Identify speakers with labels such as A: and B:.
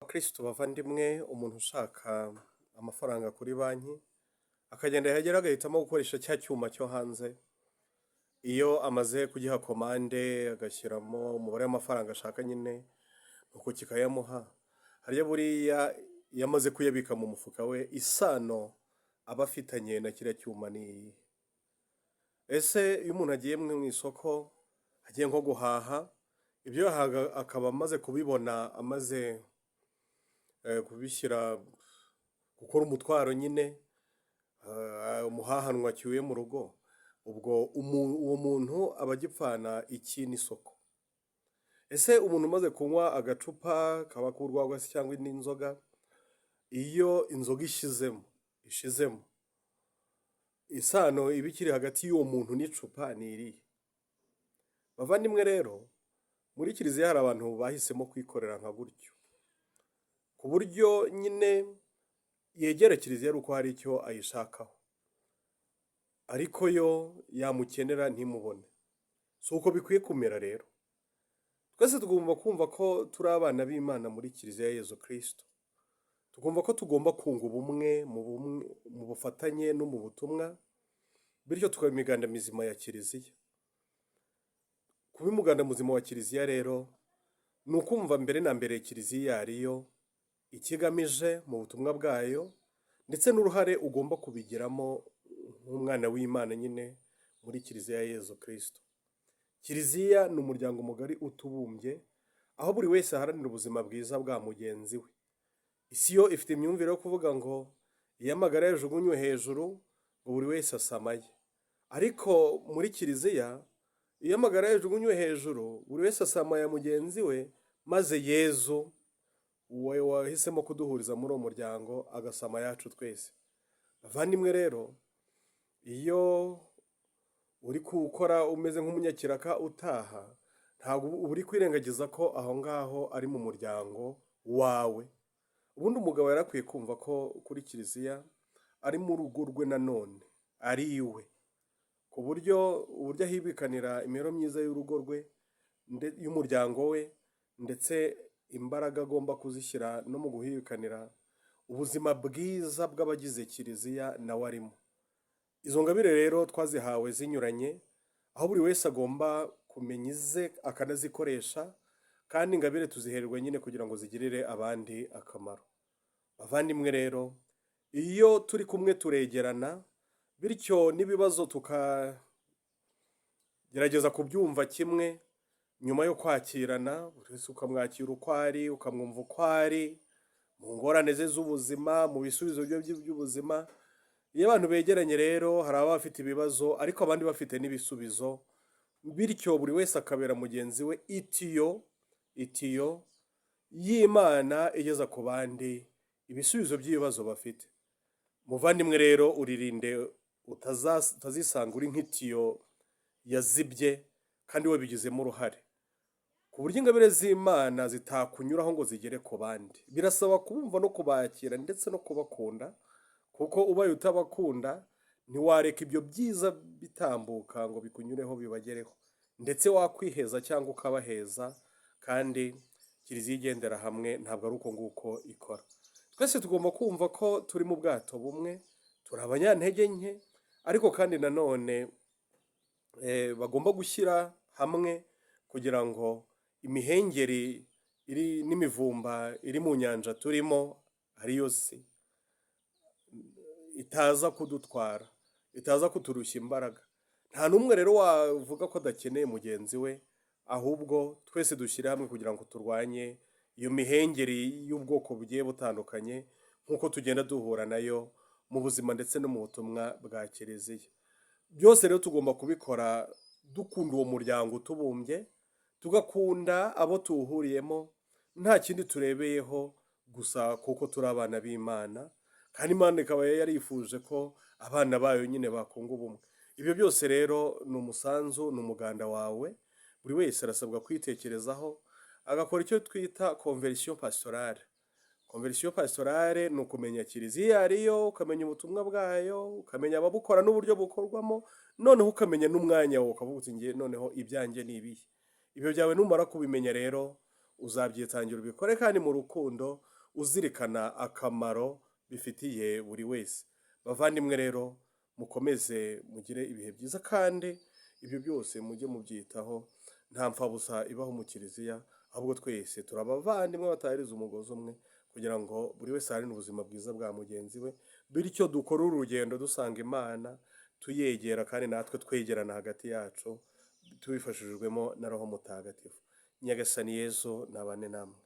A: bakristo bavandimwe, umuntu ushaka amafaranga kuri banki akagenda yagera agahitamo gukoresha cya cyuma cyo hanze. Iyo amaze kugiha komande agashyiramo umubare w'amafaranga ashaka, nyine nuko kikayamuha. Hariya buriya iyo amaze kuyabika mu mufuka we, isano aba afitanye na kiriya cyuma ni iyi. Ese iyo umuntu agiye mu isoko, agiye nko guhaha, ibyo yahaga akaba amaze kubibona, amaze kubishyira, gukora umutwaro nyine, umuhahanwa acyuye mu rugo, ubwo uwo muntu aba agipfana iki n'isoko. Ese umuntu umaze kunywa agacupa kaba k'urwagwa se cyangwa indi nzoga, iyo inzoga ishizemo isano iba ikiri hagati y'uwo muntu n'icupa ni irihe? Bavandimwe rero, muri kiliziya hari abantu bahisemo kwikorera nka gutyo, ku buryo nyine yegera kiliziya ari uko hari icyo ayishakaho, ariko yo yamukenera ntimubone. Si uko bikwiye kumera rero. Twese tugomba kumva ko turi abana b'Imana muri kiliziya ya Yezu Kristo. Tugomba ko tugomba kunga ubumwe mu bufatanye no mu butumwa, bityo tukaba imiganda mizima ya kiliziya. Kuba umuganda muzima wa kiliziya rero ni ukumva mbere na mbere kiliziya ariyo ikigamije mu butumwa bwayo, ndetse n'uruhare ugomba kubigiramo nk'umwana w'Imana nyine muri kiliziya ya Yezu Kristo. Kiliziya ni umuryango mugari utubumbye, aho buri wese aharanira ubuzima bwiza bwa mugenzi we. Isi yo ifite imyumvire yo kuvuga ngo iyo amagara yajugunywe hejuru ngo buri wese asamaye, ariko muri kiliziya iyo amagara yajugunywe hejuru buri wese asamaye mugenzi we, maze Yezu we wahisemo kuduhuriza muri uwo muryango agasama yacu twese. Bavandimwe rero, iyo uri gukora umeze nk'umunyakiraka utaha, ntabwo uba uri kwirengagiza ko aho ngaho ari mu muryango wawe. Ubundi umugabo yarakwiye kumva ko kuri kiliziya ari mu rugo rwe, nanone ari iwe, ku buryo uburyo ahibikanira imibereho myiza y'urugo rwe, y'umuryango we, ndetse imbaraga agomba kuzishyira no mu guhibikanira ubuzima bwiza bw'abagize kiliziya nawe arimo. Izo ngabire rero twazihawe zinyuranye, aho buri wese agomba kumenya ize akanazikoresha, kandi ingabire tuzihererwa nyine kugira ngo zigirire abandi akamaro. Bavandimwe rero, iyo turi kumwe turegerana, bityo n'ibibazo tukagerageza kubyumva kimwe. Nyuma yo kwakirana, buri wese ukamwakira uko ari, ukamwumva uko ari, mu ngorane ze z'ubuzima, mu bisubizo by'ubuzima. Iyo abantu begeranye rero, hari ababa bafite ibibazo ariko abandi bafite n'ibisubizo, bityo buri wese akabera mugenzi we itiyo y'Imana igeza ku bandi ibisubizo by'ibibazo bafite. Muvandimwe rero, uririnde utazisanga uri nk'itiyo yazibye kandi we bigizemo uruhare, ku buryo ingabire z'Imana zitakunyuraho ngo zigere ku bandi. Birasaba kubumva no kubakira ndetse no kubakunda, kuko ubaye utabakunda ntiwareka ibyo byiza bitambuka ngo bikunyureho bibagereho, ndetse wakwiheza cyangwa ukabaheza. Kandi kiliziya igendera hamwe ntabwo ari uko nguko ikora. Twese tugomba kumva ko turi mu bwato bumwe, turi abanyantege nke, ariko kandi nanone bagomba gushyira hamwe kugira ngo imihengeri iri n'imivumba iri mu nyanja turimo ariyo si itaza kudutwara, itaza kuturushya imbaraga. Nta n'umwe rero wavuga ko adakeneye mugenzi we, ahubwo twese dushyire hamwe kugira ngo turwanye iyo mihengeri y'ubwoko bugiye butandukanye, nk'uko tugenda duhura nayo mu buzima ndetse no mu butumwa bwa kiliziya. Byose rero tugomba kubikora dukunda uwo muryango utubumbye, tugakunda abo tuwuhuriyemo, nta kindi turebeyeho gusa kuko turi abana b'Imana, kandi Imana ikaba yarifuje ko abana bayo nyine bakunga ubumwe. Ibyo byose rero ni umusanzu, ni umuganda wawe. Buri wese arasabwa kwitekerezaho, agakora icyo twita conversion pastorale. Conversion pastorale ni ukumenya kiliziya ariyo, ukamenya ubutumwa bwayo, ukamenya ababukora n'uburyo bukorwamo, noneho ukamenya n'umwanya wawe, ukavuga uti ngiye noneho ibyanjye ni ibihe. Ibyo byawe numara kubimenya rero, uzabyitangira ubikore kandi mu rukundo, uzirikana akamaro bifitiye buri wese. Bavandimwe rero, mukomeze mugire ibihe byiza, kandi ibyo byose mujye mubyitaho. Nta mpfabusa ibaho mu kiliziya, ahubwo twese turi abavandimwe batahiriza umugozi umwe, kugira ngo buri wese aharanire ubuzima bwiza bwa mugenzi we, bityo dukore urugendo dusanga Imana, tuyegera kandi natwe twegerana hagati yacu, tubifashijwemo na Roho Mutagatifu. Nyagasani Yezu nabane namwe.